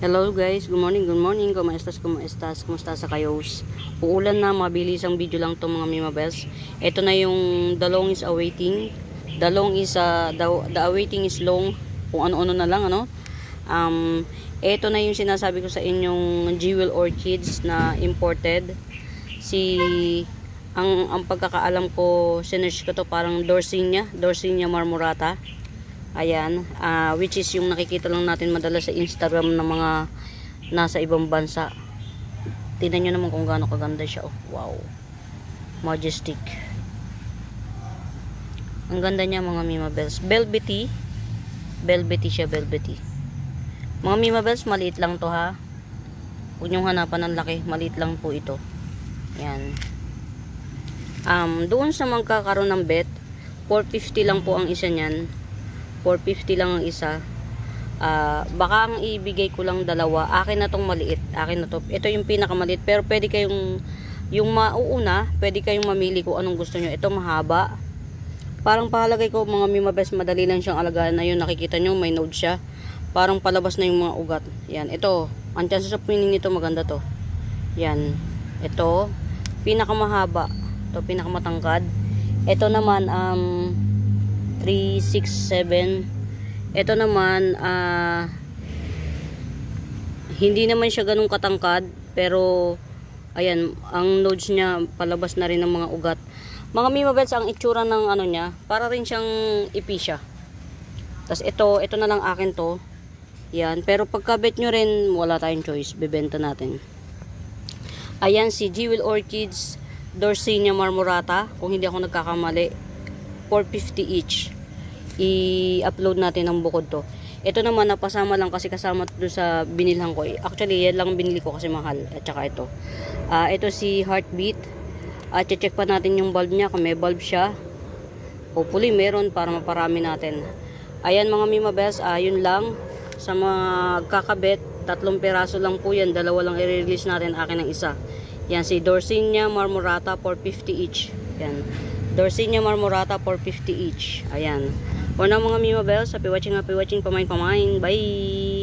Hello guys, good morning, kumusta sa kayos? Uulan na, mabilis ang video lang to mga mimabels. Ito na yung the long is awaiting. The awaiting is long. Kung ano-ano na lang, ano? Ito na yung sinasabi ko sa inyong jewel orchids na imported. Ang pagkakaalam ko, sinerch ko to parang Dorsinia marmorata. Ayan, which is yung nakikita lang natin madalas sa Instagram ng mga nasa ibang bansa. Tingnan nyo naman kung gaano kaganda siya. Oh, wow, majestic. Ang ganda niya mga mimabels. Velvety siya, velvety. Mga mimabels, maliit lang to ha. Huwag nyong hanapan ng laki, maliit lang po ito. Yan. Doon sa magkakaroon ng bet, 450 lang po ang isa niyan. 450 lang ang isa. Baka ang ibigay ko lang dalawa. Akin na tong maliit. Akin na to. Ito yung pinakamaliit. Pero pwede kayong, yung mauuna, pwede kayong mamili kung anong gusto nyo. Ito mahaba. Parang pahalagay ko mga mimabes, madali lang siyang alagaan. Ayun, nakikita nyo, may node siya. Parang palabas na yung mga ugat. Yan, ito. Ang chances of winning nito, maganda to. Yan. Ito, pinakamahaba. Ito, pinakamatangkad. Ito naman, 3, 6, 7. Ito naman, hindi naman siya ganun katangkad. Pero, ayan, ang nodes niya, palabas na rin ng mga ugat. Mga mimabels, ang itsura ng ano niya, para rin siyang ipisya. Tapos ito na lang akin to. Yan, pero pagkabet nyo rin, wala tayong choice, bebenta natin. Ayan, si Jewel Orchids Dorsinia marmorata, kung hindi ako nagkakamali, 450 each. I-upload natin ang bukod to. Ito naman napasama lang kasi kasama doon sa binilhan ko. Actually, yan lang binili ko kasi mahal. At saka ito. Ito si Heartbeat. Check pa natin yung bulb niya kung may bulb siya. Hopefully meron para maparami natin. Ayan mga mimabels, yun lang. Sa mga kakabit, 3 piraso lang po yan. 2 lang i-release natin, akin ng isa. Yan si Dorsinia marmorata, 450 each. Yan. Dorsinia marmorata, 450 each. Ayan. For now mga mimabels, happy watching, pamain. Bye!